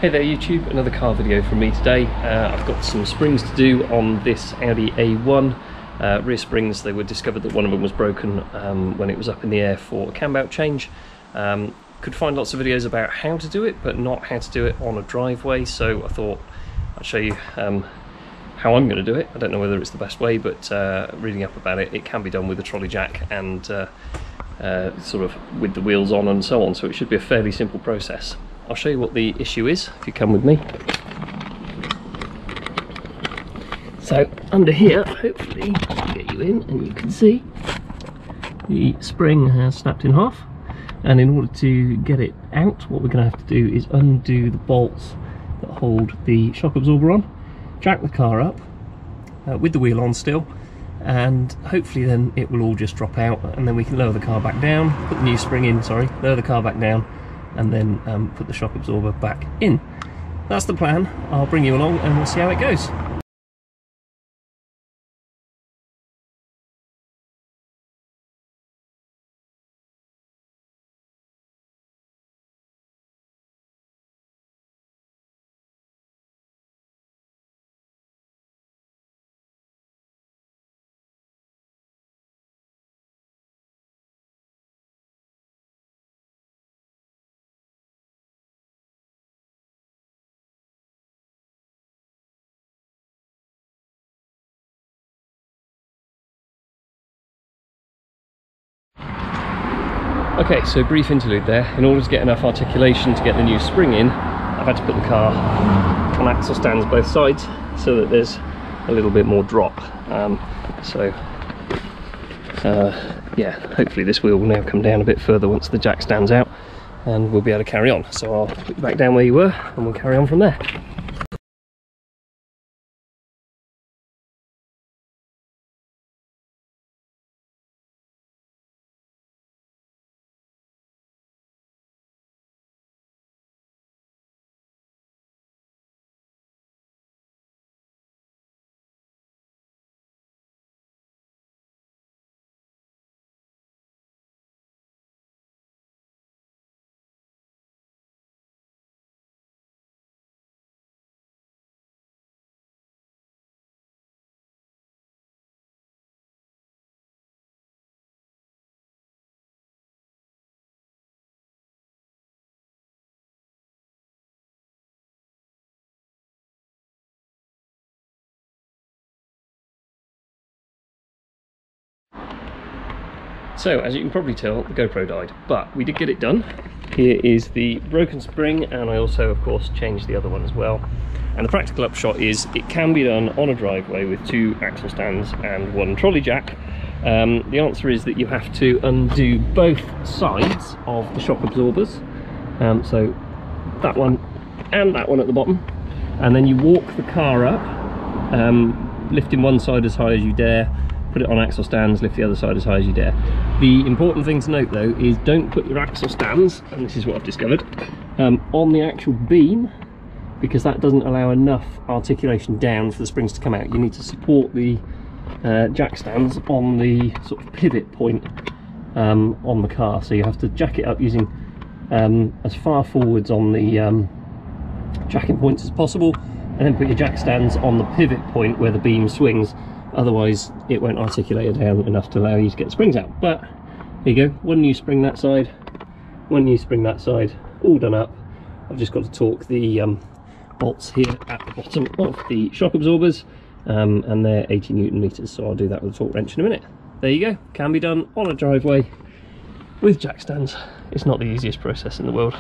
Hey there YouTube, another car video from me today. I've got some springs to do on this Audi A1. Rear springs, they were discovered that one of them was broken when it was up in the air for a cam bout change. Could find lots of videos about how to do it, but not how to do it on a driveway, so I thought I'd show you how I'm going to do it. I don't know whether it's the best way, but reading up about it, it can be done with a trolley jack and sort of with the wheels on and so on, so it should be a fairly simple process. I'll show you what the issue is if you come with me. So under here, hopefully I'll get you in and you can see the spring has snapped in half, and in order to get it out, what we're going to have to do is undo the bolts that hold the shock absorber on, jack the car up with the wheel on still, and hopefully then it will all just drop out, and then we can lower the car back down, put the new spring in, lower the car back down, and then put the shock absorber back in. That's the plan. I'll bring you along and we'll see how it goes. Okay, so brief interlude there. In order to get enough articulation to get the new spring in, I've had to put the car on axle stands both sides so that there's a little bit more drop. Yeah, hopefully this wheel will now come down a bit further once the jack stands out, and we'll be able to carry on. So I'll put you back down where you were and we'll carry on from there. So, as you can probably tell, the GoPro died, but we did get it done. Here is the broken spring, and I also, of course, changed the other one as well. And the practical upshot is it can be done on a driveway with 2 axle stands and 1 trolley jack. The answer is that you have to undo both sides of the shock absorbers, so that one and that one at the bottom, and then you walk the car up, lifting one side as high as you dare, put it on axle stands, lift the other side as high as you dare. The important thing to note though is don't put your axle stands, and this is what I've discovered, on the actual beam, because that doesn't allow enough articulation down for the springs to come out. You need to support the jack stands on the sort of pivot point on the car, so you have to jack it up using as far forwards on the jacking points as possible, and then put your jack stands on the pivot point where the beam swings. Otherwise it won't articulate down enough to allow you to get the springs out. But there you go, 1 new spring that side, 1 new spring that side, all done up. I've just got to torque the bolts here at the bottom of the shock absorbers, and they're 80 Newton meters, so I'll do that with a torque wrench in a minute. There you go, can be done on a driveway with jack stands. It's not the easiest process in the world.